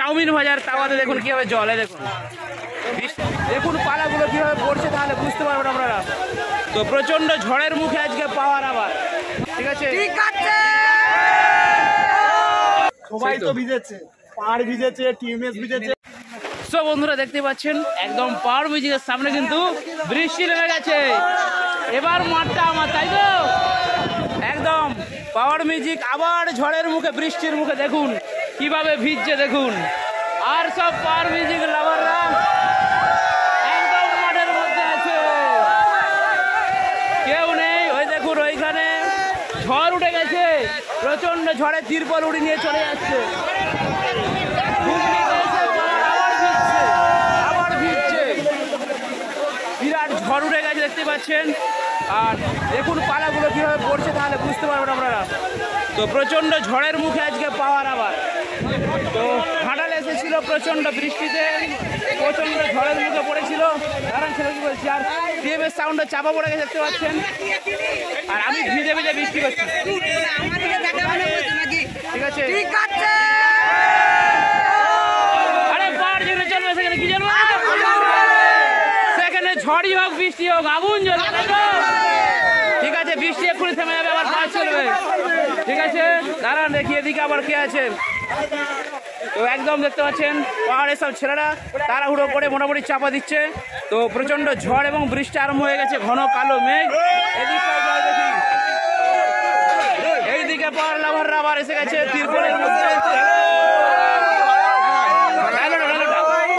Chowmein ভাজার তাওয়াতে দেখুন কিভাবে জলে দেখুন, দেখুন পালাগুলো কিভাবে পড়ছে, তাহলে বুঝতে পারবেন আপনারা। তো প্রচন্ড ঝড়ের মুখে আজকে পাওয়ার আবার, ঠিক আছে সবাই তো ভিজেছে, পাহাড় ভিজেছে, টিএমএস ভিজেছে। সো বন্ধুরা দেখতে পাচ্ছেন একদম পাওয়ার মিউজিকের সামনে কিন্তু বৃষ্টি নেমে গেছে। এবার মাঠটা আমার, তাই তো একদম পাওয়ার মিউজিক আবার ঝড়ের মুখে বৃষ্টির মুখে দেখুন কিভাবে ভিজছে দেখুন। আর সব পাওয়ার মিউজিক লাভাররা একদম মাঠের মধ্যে আছে, কেউ নেই। ওই দেখুন ওইখানে ঝড় উঠে গেছে, প্রচন্ড ঝড়ে তিরপল উড়ে নিয়ে চলে যাচ্ছে। বিরাট ঝড় উঠে গেছে দেখতে পাচ্ছেন। আর দেখুন পালাগুলো কিভাবে পড়ছে, তাহলে বুঝতে পারবেন আপনারা। তো প্রচন্ড ঝড়ের মুখে আজকে পাওয়ার আবার। তো ঘাটালে এসেছিল প্রচন্ড বৃষ্টিতে, প্রচন্ড ঝড়ের মুখে পড়েছিল, কারণ ছেলে কি বলছি। আর টিএমএস সাউন্ডে চাপা পড়ে গেছে দেখতে পাচ্ছেন। আর আমি ভিজে ভিজে বৃষ্টি করছি, ঠিক আছে আরে পার জন্য চলবে, সেখানে কি জানবো, সেখানে ঝড়ই হোক বৃষ্টি হোক আগুন জ্বলবে, ঠিক আছে। বৃষ্টি এক্ষুনি থেমে যাবে, আবার পাঁচ চলবে, ঠিক আছে। দাঁড়ান দেখি এদিকে আবার কে আছে। তো একদম দেখতে পাচ্ছেন পাহাড়ের সব ছেলেরা তাড়াহুড়ো করে মোটামুটি চাপা দিচ্ছে। তো প্রচন্ড ঝড় এবং বৃষ্টি আরম্ভ হয়ে গেছে, ঘন কালো মেঘ। এইদিকে পাহাড় লাভাররা আবার এসে গেছে তিরপলের মধ্যে।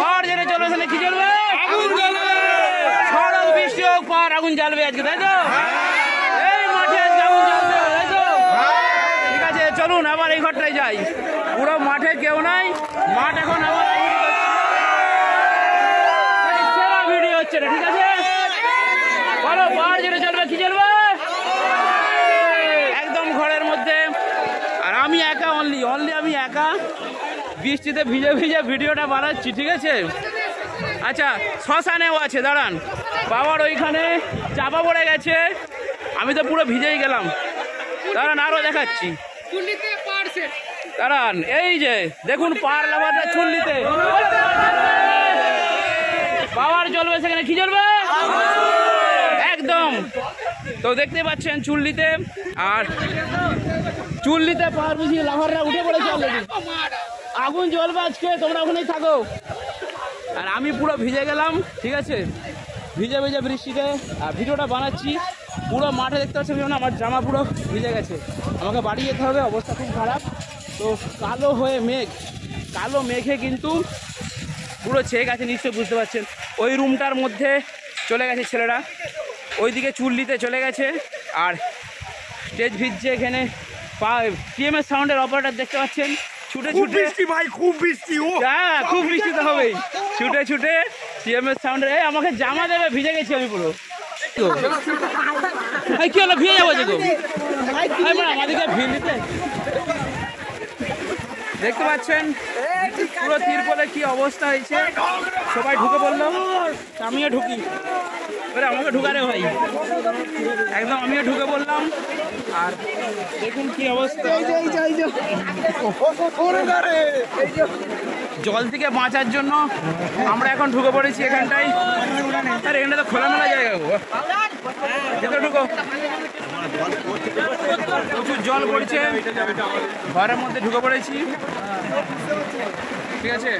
পাহাড় জেনে চলবে, সেখানে কি জ্বলবে, আগুন জ্বলবে। ঝড় হোক বৃষ্টি হোক পাহাড় আগুন জ্বালবে আজকে, তাই তো এই মাঠে আজকে আগুন জ্বালবে, তাই তো ঠিক আছে। চলুন আবার এই ঘরটায় যাই, পুরো মাঠে কেউ নাই, মাঠ এখন আবার সেরা ভিডিও হচ্ছে না, ঠিক আছে। বলো পাহাড় জেনে চলবে, কি জ্বলবে, একদম ঘরের মধ্যে। আর আমি একা, অনলি আমি একা বৃষ্টিতে ভিজে ভিজে ভিডিওটা বানাচ্ছি, ঠিক আছে। আচ্ছা শ্মশানেও আছে, দাঁড়ান বাবার ওইখানে চাপা পড়ে গেছে, আমি তো পুরো ভিজেই গেলাম। দাঁড়ান আরো দেখাচ্ছি, দাঁড়ান এই যে দেখুন পাহাড় লাভারটা চুল্লিতে বাবার জ্বলবে, সেখানে কি জ্বলবে একদম। তো দেখতে পাচ্ছেন চুল্লিতে, আর চুল্লিতে পাহাড় মিউজিক লাভাররা উঠে পড়েছে অলরেডি, আগুন জ্বলবে আজকে, তোমরা ওখানেই থাকো। আর আমি পুরো ভিজে গেলাম, ঠিক আছে, ভিজে ভিজে বৃষ্টিতে ভিডিওটা বানাচ্ছি। পুরো মাঠে দেখতে পাচ্ছি আমার জামা পুরো ভিজে গেছে, আমাকে বাড়ি যেতে হবে, অবস্থা খুব খারাপ। তো কালো হয়ে মেঘ, কালো মেঘে কিন্তু পুরো ছেয়ে গেছে, নিশ্চয়ই বুঝতে পারছেন। ওই রুমটার মধ্যে চলে গেছে ছেলেরা, ওইদিকে চুল্লিতে চলে গেছে। আর স্টেজ ভিজছে এখানে, টিএমএস সাউন্ডের অপারেটর দেখতে পাচ্ছেন ছুটে ছুটে, ভাই খুব বৃষ্টি, হ্যাঁ খুব বৃষ্টি তো হবেই, ছুটে ছুটে টিএমএস সাউন্ডের। এই আমাকে জামা দেবে, ভিজে গেছি আমি পুরো। কি হলো, ভিজে যাবো যে আমাদেরকে ভিজতে দেখতে পাচ্ছেন পুরো তিরপলে কি অবস্থা হয়েছে, সবাই ঢুকে পড়লো, আমিও ঢুকি, আমাকে ঢুকারে ভাই, একদম আমিও ঢুকে পড়লাম। আর দেখুন কি অবস্থা, জল থেকে বাঁচার জন্য আমরা এখন ঢুকে পড়েছি এখানটায়। আর এখানটা তো খোলামেলা জায়গা, ভেতরে ঢুকো, প্রচুর জল পড়ছে, ঘরের মধ্যে ঢুকে পড়েছি, ঠিক আছে।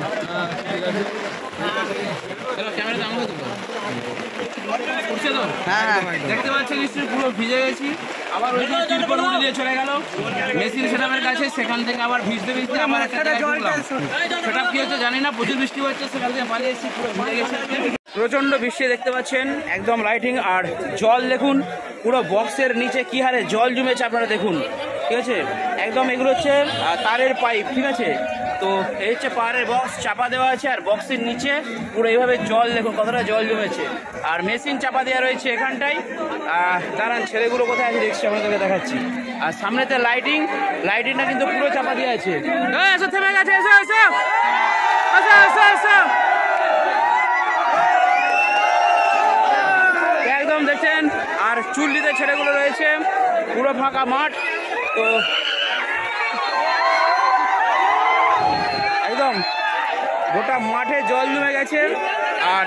ক্যামেরাতে আমাকে উঠছে তো, দেখতে পাচ্ছেন নিশ্চয়ই পুরো ভিজে গেছি। আবার ওই দিকে তিরপল উড়ে দিয়ে চলে গেল মেশিন সেটআপের কাছে, সেখান থেকে আবার ভিজতে ভিজতে আবার একটা জায়গায় ঢুকলাম। সেটআপ কি হচ্ছে জানি না, প্রচুর বৃষ্টি হচ্ছে, সেখান থেকে পালিয়ে এসেছি, পুরো ভিজে গেছে। প্রচন্ড বৃষ্টি দেখতে পাচ্ছেন, একদম লাইটিং। আর জল দেখুন পুরো বক্সের নিচে কি হারে জল জমেছে আপনারা দেখুন, ঠিক আছে। একদম এগুলো হচ্ছে তারের পাইপ, ঠিক আছে। তো এই হচ্ছে পাহাড়ের বক্স, চাপা দেওয়া আছে, আর বক্সের নিচে পুরো এইভাবে জল দেখুন কতটা জল জমেছে। আর মেশিন চাপা দেওয়া রয়েছে এখানটায়। দাঁড়ান ছেলেগুলো কোথায় আছে দেখছি, আপনাদেরকে দেখাচ্ছি। আর সামনেতে লাইটিংটা কিন্তু পুরো চাপা দেওয়া আছে। এসো, থেমে গেছে, এসো এসো এসো এসো এসো, একদম দেখছেন। আর চুল্লিতে ছেলেগুলো রয়েছে, পুরো ফাঁকা মাঠ। তো একদম গোটা মাঠে জল জমে গেছে। আর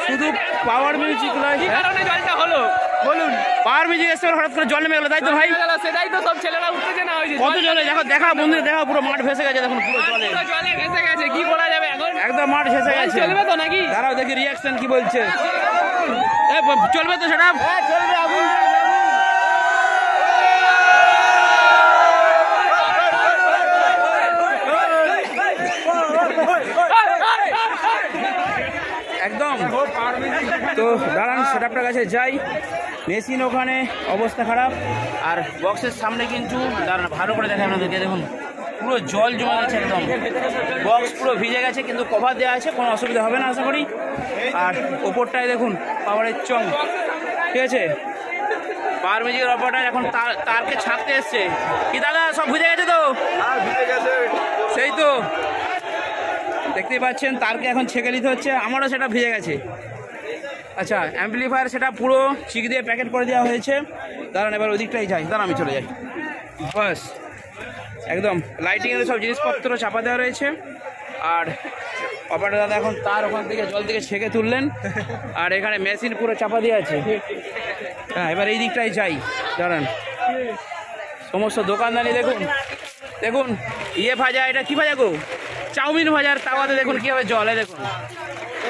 শুধু পাওয়ার মিউজিক নয়, কারণে জলটা হলো বলুন, পাওয়ার মিউজিক এসে হঠাৎ করে জল নেমে গেলো, তাই তো ভাই? সেটাই তো সব ছেলেরা উত্তেজনা হয়েছে। কত জলে দেখো, দেখা বন্ধু দেখো, পুরো মাঠ ভেসে গেছে দেখুন, পুরো জলে জলে ভেসে গেছে, কি করা যাবে এখন? একদম মাঠ ভেসে গেছে। চলবে তো নাকি? দাঁড়াও দেখি রিয়াকশন কি বলছে। চলবে তো সেটা, চলবে। আগুন একদম। তো দাঁড়ান সেটআপটার কাছে যাই। মেশিন ওখানে অবস্থা খারাপ, আর বক্সের সামনে কিন্তু দাঁড়ান ভালো করে দেখায় আপনাদেরকে, দেখুন পুরো জল জমে গেছে একদম, বক্স পুরো ভিজে গেছে, কিন্তু কভার দেওয়া আছে, কোনো অসুবিধা হবে না আশা করি। আর ওপরটায় দেখুন পাওয়ারের চং, ঠিক আছে, পাওয়ার মিউজিকের ওপরটায় এখন তারকে ছাড়তে এসছে। কি দাদা সব ভিজে গেছে তো? সেই তো দেখতেই পাচ্ছেন, তারকে এখন ছেঁকে নিতে হচ্ছে, আমারও সেটা ভিজে গেছে। আচ্ছা, অ্যাম্পলিফায়ার সেটা পুরো চিক দিয়ে প্যাকেট করে দেওয়া হয়েছে। দাঁড়ান এবার ওই দিকটাই যাই, দাঁড়ান আমি চলে যাই। বাস একদম লাইটিংয়ের সব জিনিসপত্র চাপা দেওয়া রয়েছে। আর অপারেটর দাদা এখন তার ওখান থেকে জল থেকে ছেঁকে তুললেন, আর এখানে মেশিন পুরো চাপা দিয়ে আছে। হ্যাঁ, এবার এই দিকটাই যাই, দাঁড়ান। সমস্ত দোকানদানি দেখুন, দেখুন ইয়ে ভাজা, এটা কি ভাজা গো? চাউমিন ভাজার তাওয়াতে দেখুন কীভাবে জল, দেখুন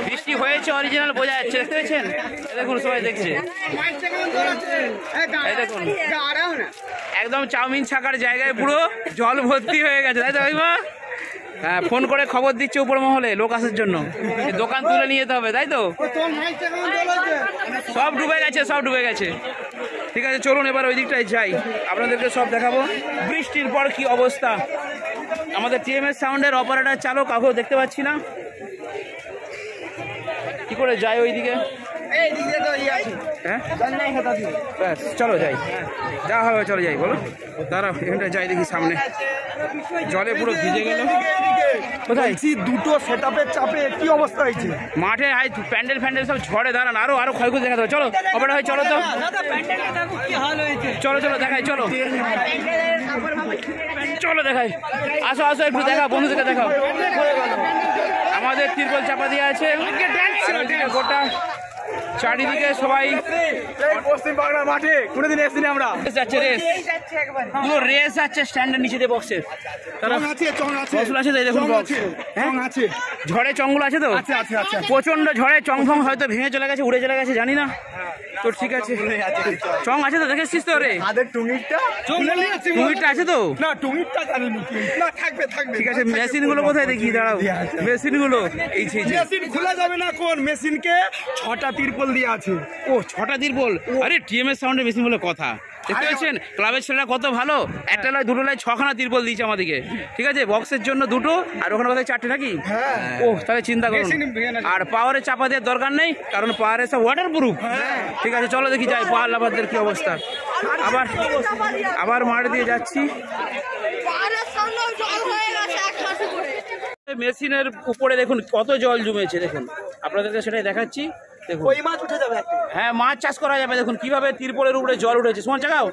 বৃষ্টি হয়েছে, অরিজিনাল বোঝা যাচ্ছে, দেখতে পেয়েছেন? দেখুন সবাই দেখছে, এই দেখুন একদম চাউমিন ছাকার জায়গায় পুরো জল ভর্তি হয়ে গেছে, তাই তো ভাইমা? হ্যাঁ, ফোন করে খবর দিচ্ছে উপর মহলে লোক আসার জন্য, দোকান তুলে নিয়ে যেতে হবে, তাই তো? সব ডুবে গেছে, সব ডুবে গেছে। ঠিক আছে, চলুন এবার ওই দিকটায় যাই, আপনাদেরকে সব দেখাবো বৃষ্টির পর কি অবস্থা। আমাদের টিএমএস সাউন্ডের অপারেটর চালক কাউকে দেখতে পাচ্ছি না, কি করে যাই ওইদিকে? হ্যাঁ ব্যাস চলো যাই, যা হবে চলো যাই, বলো দাঁড়াও এখানটা যাই, দেখি সামনে জলে পুরো ভিজে গেল। কোথায় দুটো সেটআপের চাপে কি অবস্থা হয়েছে মাঠে? হাই প্যান্ডেল ফ্যান্ডেল সব ঝড়ে, দাঁড়ান আরো ক্ষয়ক্ষতি দেখাতে হবে। চলো অপারেটর হয়, চলো তো, চলো চলো দেখাই, চলো চলো দেখাই, আসো আসো একটু দেখা, বন্ধুদেরকে দেখাও। আমাদের তিরপল চাপা দিয়ে আছে, গোটা চারিদিকে সবাই পশ্চিম বাংলার মাঠে কোনোদিন এসেছি আমরা। যাচ্ছে রেস, পুরো রেস যাচ্ছে স্ট্যান্ডের নিচে দিয়ে বক্সের। ঝড়ে চঙ্গুল আছে তো, প্রচন্ড ঝড়ে চং ফং হয়তো ভেঙে চলে গেছে, উড়ে চলে গেছে, জানি না তো। ঠিক আছে, চং আছে তো, দেখেছিস তো রে? টুঙিরটা আছে তো? ঠিক আছে, মেশিন গুলো কোথায় দেখি? দাঁড়াও, মেশিন গুলো এই খোলা যাবে না, কোন মেশিনকে 6টা তিরপল দিয়ে আছে। ও 6টা তিরপল, আরে টিএমএস সাউন্ডের মেশিন বলে কথা, দেখতে পাচ্ছেন ক্লাবের ছেলেরা কত ভালো, একটা নয় দুটো নয় 6খানা তিরপল দিয়েছে আমাদেরকে। ঠিক আছে, বক্সের জন্য 2টো, আর ওখানে কোথায় 4টে নাকি? ও তাহলে চিন্তা করুন। আর পাওয়ারে চাপা দেওয়ার দরকার নেই, কারণ পাওয়ারে সব ওয়াটার প্রুফ। ঠিক আছে, চলো দেখি যাই পাওয়ার লাভারদের কি অবস্থা। আবার মাঠ দিয়ে যাচ্ছি। মেশিনের উপরে দেখুন কত জল জমেছে, দেখুন আপনাদেরকে সেটাই দেখাচ্ছি। দেখুন ওই মাছ উঠে যাবে, হ্যাঁ মাছ চাষ করা যাবে, দেখুন কিভাবে তিরপলের উপরে জল উঠেছে। সমান চাকাও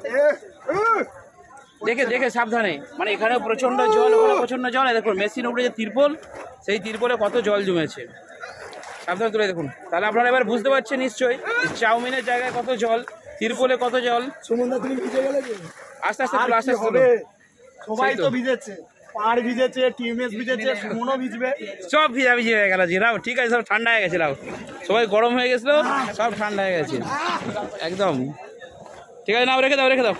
দেখে দেখে সাবধানে, মানে এখানে প্রচন্ড জল, ওখানে প্রচন্ড জল। দেখুন মেশিন উপরে যে তিরপল, সেই তিরপলে কত জল জমেছে, সাবধানে তুলে দেখুন। তাহলে আপনারা এবার বুঝতে পারছেন নিশ্চয়ই চাউমিনের জায়গায় কত জল, তিরপলে কত জল। আস্তে আস্তে তুলো, আস্তে আস্তে সবাই তো ভিজেছে, পাড় ভিজেছে, টিএমএস ভিজেছে, মনও ভিজবে, সব ভিজা ভিজে হয়ে গেল। রাও ঠিক আছে, সব ঠান্ডা হয়ে গেছে, রাও সবাই গরম হয়ে গেছিল, সব ঠান্ডা হয়ে গেছে একদম। ঠিক আছে, নাও রেখে দাও, রেখে দাও।